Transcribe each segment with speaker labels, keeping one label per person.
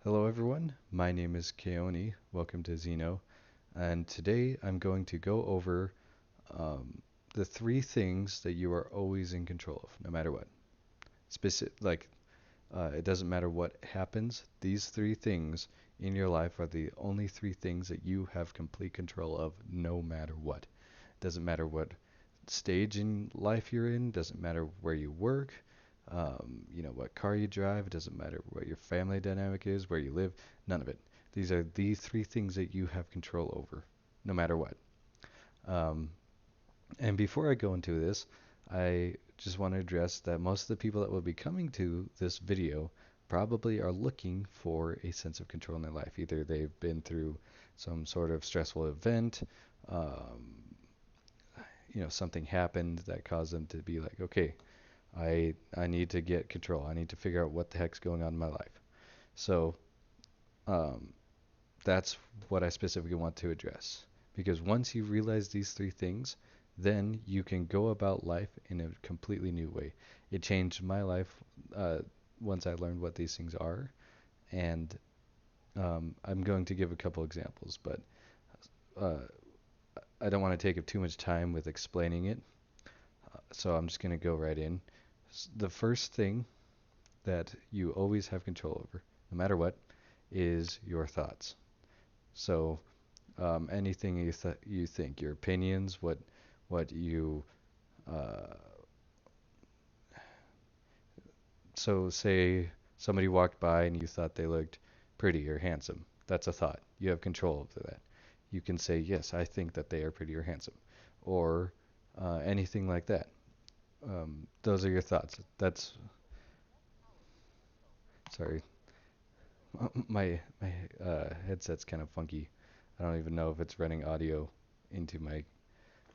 Speaker 1: Hello everyone, my name is Keone. Welcome to Zeno, and today I'm going to go over um, the three things that you are always in control of, no matter what. It doesn't matter what happens. These three things in your life are the only three things that you have complete control of, no matter what. Doesn't matter what stage in life you're in. Doesn't matter where you work. What car you drive. It doesn't matter what your family dynamic is, where you live. None of it. These are the three things that you have control over, no matter what. Um, and before I go into this, I just want to address that most of the people that will be coming to this video probably are looking for a sense of control in their life. Either they've been through some sort of stressful event, um, something happened that caused them to be like, okay, I need to get control. I need to figure out what the heck's going on in my life. So um, that's what I specifically want to address. Because once you realize these three things, then you can go about life in a completely new way. It changed my life uh, once I learned what these things are, and I'm going to give a couple examples, but uh, I don't want to take up too much time with explaining it, so I'm just going to go right in. The first thing that you always have control over, no matter what, is your thoughts. So anything you think, your opinions, what you uh, so say somebody walked by and you thought they looked pretty or handsome. That's a thought. You have control over that. You can say, yes, I think that they are pretty or handsome, or anything like that. Those are your thoughts. That's sorry, my headset's kind of funky. I don't even know if it's running audio into my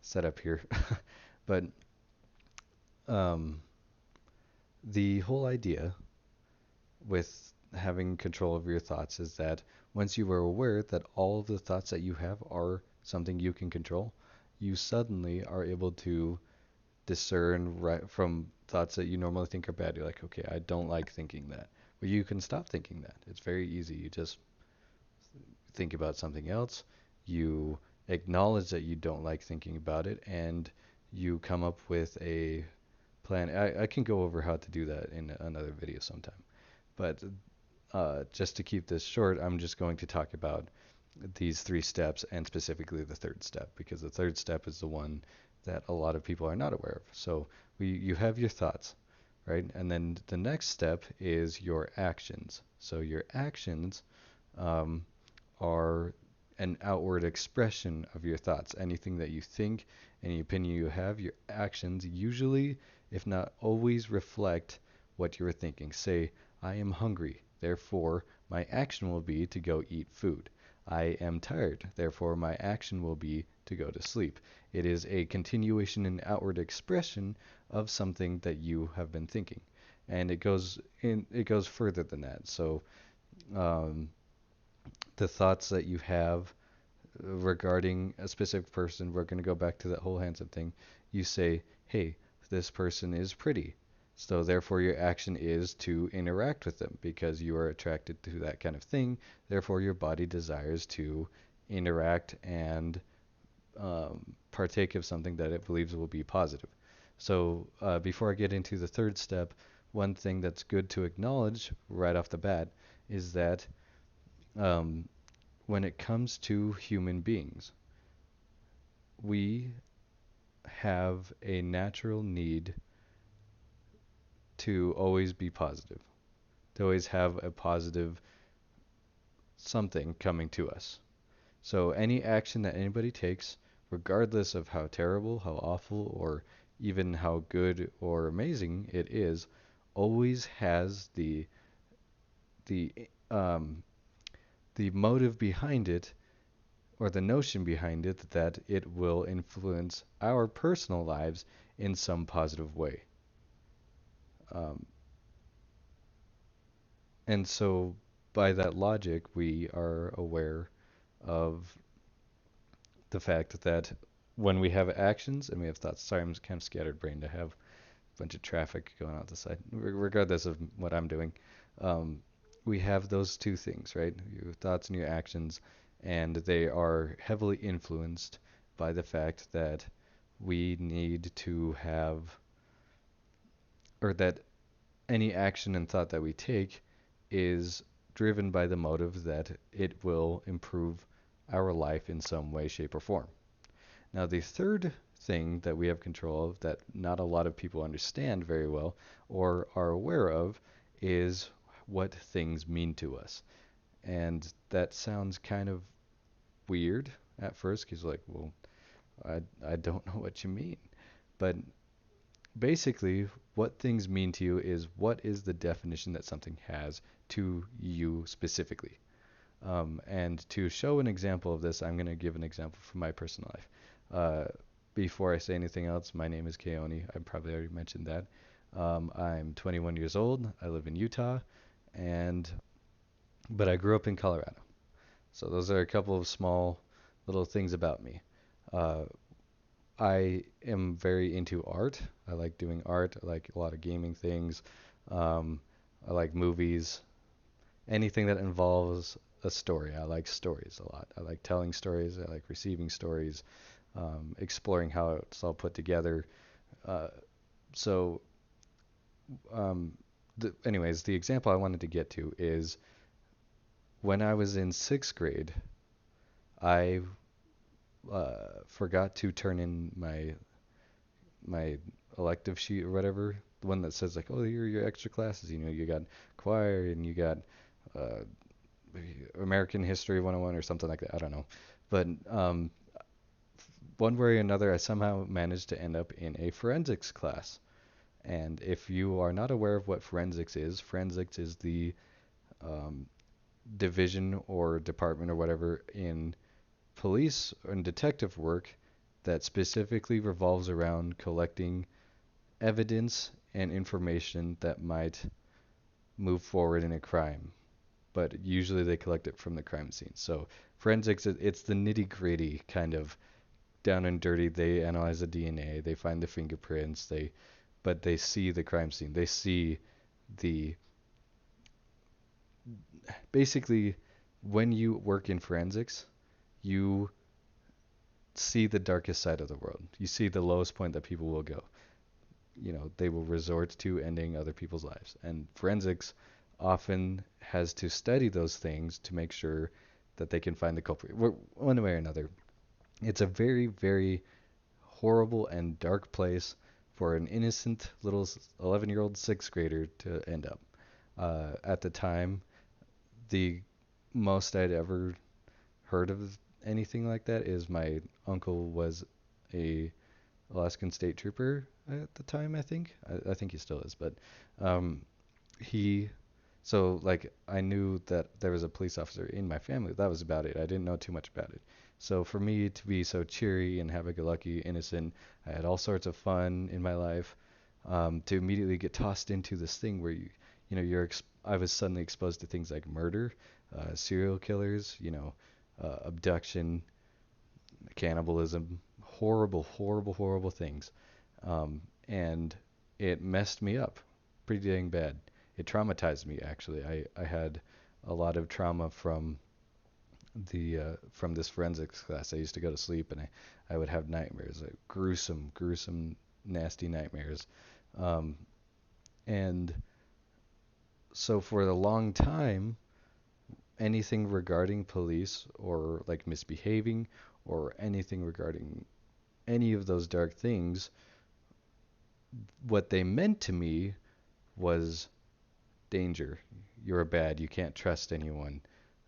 Speaker 1: setup here. But um, the whole idea with having control over your thoughts is that once you are aware that all of the thoughts that you have are something you can control, you suddenly are able to discern right from thoughts that you normally think are bad. You're like, okay, I don't like thinking that. But you can stop thinking that. It's very easy. You just think about something else. You acknowledge that you don't like thinking about it, and you come up with a plan. I can go over how to do that in another video sometime. But just to keep this short, I'm just going to talk about these three steps and specifically the third step because the third step is the one that a lot of people are not aware of. So you have your thoughts, right? And then the next step is your actions. So your actions um, are an outward expression of your thoughts. Anything that you think, any opinion you have, your actions usually, if not always, reflect what you are thinking. Say, I am hungry, therefore my action will be to go eat food. I am tired, therefore my action will be to go to sleep. It is a continuation and outward expression of something that you have been thinking. And it goes further than that. So um, the thoughts that you have regarding a specific person, we're going to go back to that whole handsome thing. You say, hey, this person is pretty. So therefore your action is to interact with them because you are attracted to that kind of thing. Therefore your body desires to interact and partake of something that it believes will be positive. So before I get into the third step, one thing that's good to acknowledge right off the bat is that um, when it comes to human beings, we have a natural need to always be positive, to always have a positive something coming to us. So any action that anybody takes, regardless of how terrible, how awful, or even how good or amazing it is, always has the um, the motive behind it or the notion behind it that it will influence our personal lives in some positive way. Um, and so, by that logic, we are aware of the fact that when we have actions and we have thoughts, sorry, I'm kind of scattered brained. I have a bunch of traffic going out the side, regardless of what I'm doing. Um, we have those two things, right? Your thoughts and your actions, and they are heavily influenced by the fact that we need to have, or that any action and thought that we take is driven by the motive that it will improve our life in some way, shape, or form. Now, the third thing that we have control of that not a lot of people understand very well or are aware of is what things mean to us. And that sounds kind of weird at first because, like, well, I don't know what you mean. But basically, what things mean to you is what is the definition that something has to you specifically. And to show an example of this, I'm going to give an example from my personal life. Before I say anything else, my name is Keone. I probably already mentioned that. I'm 21 years old. I live in Utah, and but I grew up in Colorado. So those are a couple of small little things about me. Uh, I am very into art. I like doing art. I like a lot of gaming things. Um, I like movies. Anything that involves a story. I like stories a lot. I like telling stories. I like receiving stories, exploring how it's all put together. Uh, so, um, anyways, the example I wanted to get to is when I was in sixth grade, I forgot to turn in my elective sheet or whatever, the one that says like, oh, here are your extra classes. You know, you got choir and you got uh, American History 101 or something like that. I don't know, but one way or another, I somehow managed to end up in a forensics class. And if you are not aware of what forensics is the um, division or department or whatever in police and detective work that specifically revolves around collecting evidence and information that might move forward in a crime. But usually they collect it from the crime scene. So forensics, it's the nitty gritty kind of down and dirty. They analyze the DNA, they find the fingerprints, but they see the crime scene. They see the basically when you work in forensics, you see the darkest side of the world. You see the lowest point that people will go. You know, they will resort to ending other people's lives. And forensics often has to study those things to make sure that they can find the culprit. One way or another, it's a very, very horrible and dark place for an innocent little 11-year-old sixth grader to end up. At the time, the most I'd ever heard of anything like that is my uncle was a Alaskan state trooper at the time, I think. I think he still is, but um, he so like I knew that there was a police officer in my family. That was about it. I didn't know too much about it. So for me to be so cheery and happy-go-lucky, innocent, I had all sorts of fun in my life. To immediately get tossed into this thing where you know, I was suddenly exposed to things like murder, serial killers, you know, abduction, cannibalism, horrible, horrible, horrible things. And it messed me up pretty dang bad. It traumatized me actually. I had a lot of trauma from this forensics class. I used to go to sleep and I would have nightmares, like gruesome, gruesome, nasty nightmares. Um, and so for a long time, anything regarding police or like misbehaving or anything regarding any of those dark things, what they meant to me was danger. You're bad. You can't trust anyone.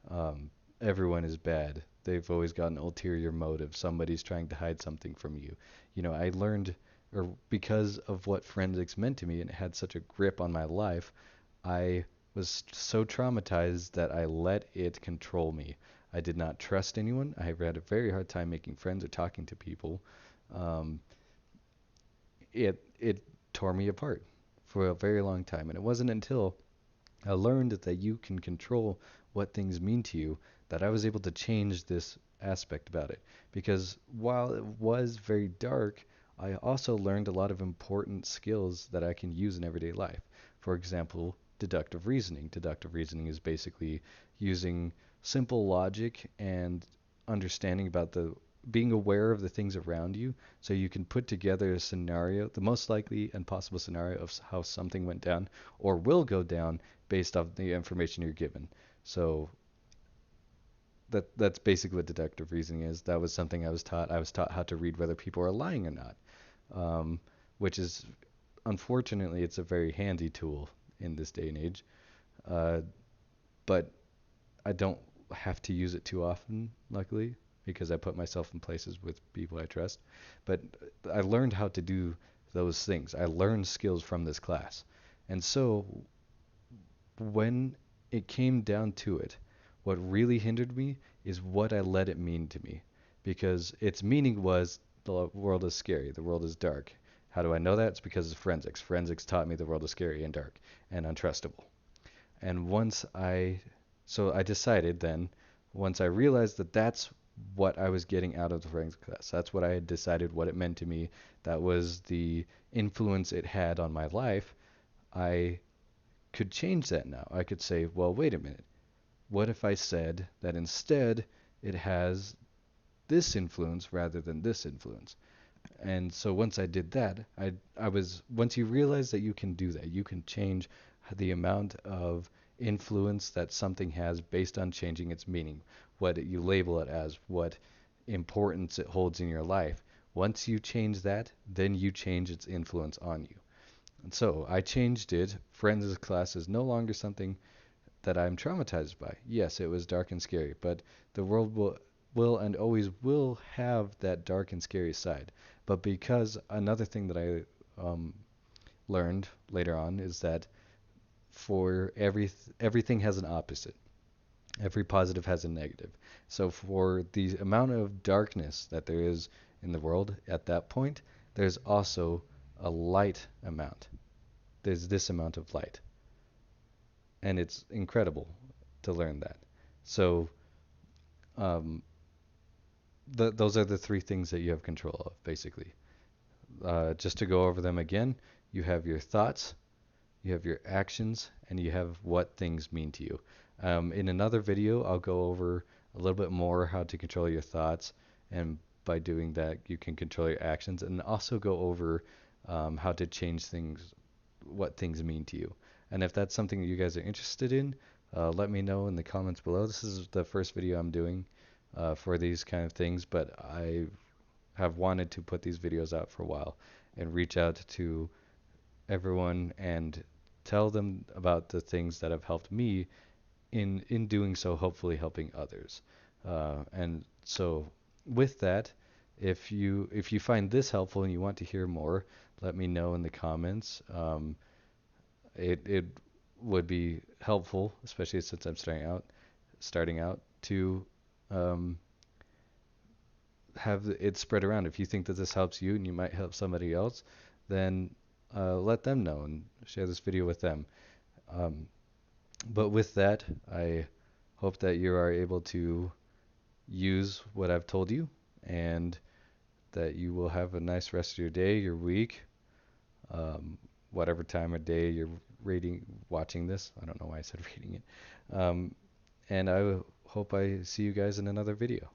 Speaker 1: Um, Everyone is bad. They've always got an ulterior motive. Somebody's trying to hide something from you. You know, I learned, or because of what forensics meant to me and it had such a grip on my life, I was so traumatized that I let it control me. I did not trust anyone. I had a very hard time making friends or talking to people. Um, it tore me apart for a very long time, and it wasn't until I learned that you can control what things mean to you that I was able to change this aspect about it. Because while it was very dark, I also learned a lot of important skills that I can use in everyday life. For example, deductive reasoning. Deductive reasoning is basically using simple logic and understanding about the being aware of the things around you so you can put together a scenario, the most likely and possible scenario of how something went down or will go down based off the information you're given. So that's basically what deductive reasoning is. That was something I was taught. I was taught how to read whether people are lying or not, which is unfortunately it's a very handy tool in this day and age. Uh, but I don't have to use it too often, luckily, because I put myself in places with people I trust. But I learned how to do those things. I learned skills from this class. And so when it came down to it, what really hindered me is what I let it mean to me. Because its meaning was the world is scary, the world is dark. How do I know that? It's because of forensics. Forensics taught me the world is scary and dark and untrustable. And so I decided then, once I realized that that's what I was getting out of the forensics class, that's what I had decided what it meant to me, that was the influence it had on my life, I could change that now. I could say, well, wait a minute. What if I said that instead it has this influence rather than this influence? And so once I did that, once you realize that you can do that, you can change the amount of influence that something has based on changing its meaning, what you label it as, what importance it holds in your life. Once you change that, then you change its influence on you. And so I changed it. Forensics class is no longer something that I'm traumatized by. Yes, it was dark and scary, but the world will and always will have that dark and scary side. But because another thing that I learned later on is that for everything has an opposite. Every positive has a negative. So for the amount of darkness that there is in the world at that point, there's also a light amount. There's this amount of light. And it's incredible to learn that. So um, those are the three things that you have control of, basically. Just to go over them again, you have your thoughts, you have your actions, and you have what things mean to you. In another video, I'll go over a little bit more how to control your thoughts, and by doing that, you can control your actions, and also go over how to change things, what things mean to you. And if that's something that you guys are interested in, let me know in the comments below. This is the first video I'm doing for these kind of things, but I have wanted to put these videos out for a while and reach out to everyone and tell them about the things that have helped me in doing so, hopefully helping others. And so with that, if you find this helpful and you want to hear more, let me know in the comments. It would be helpful, especially since I'm starting out to um, have it spread around. If you think that this helps you and you might help somebody else, then let them know and share this video with them. Um, but with that, I hope that you are able to use what I've told you and that you will have a nice rest of your day, your week, whatever time of day you're watching this. I don't know why I said reading it. And I hope I see you guys in another video.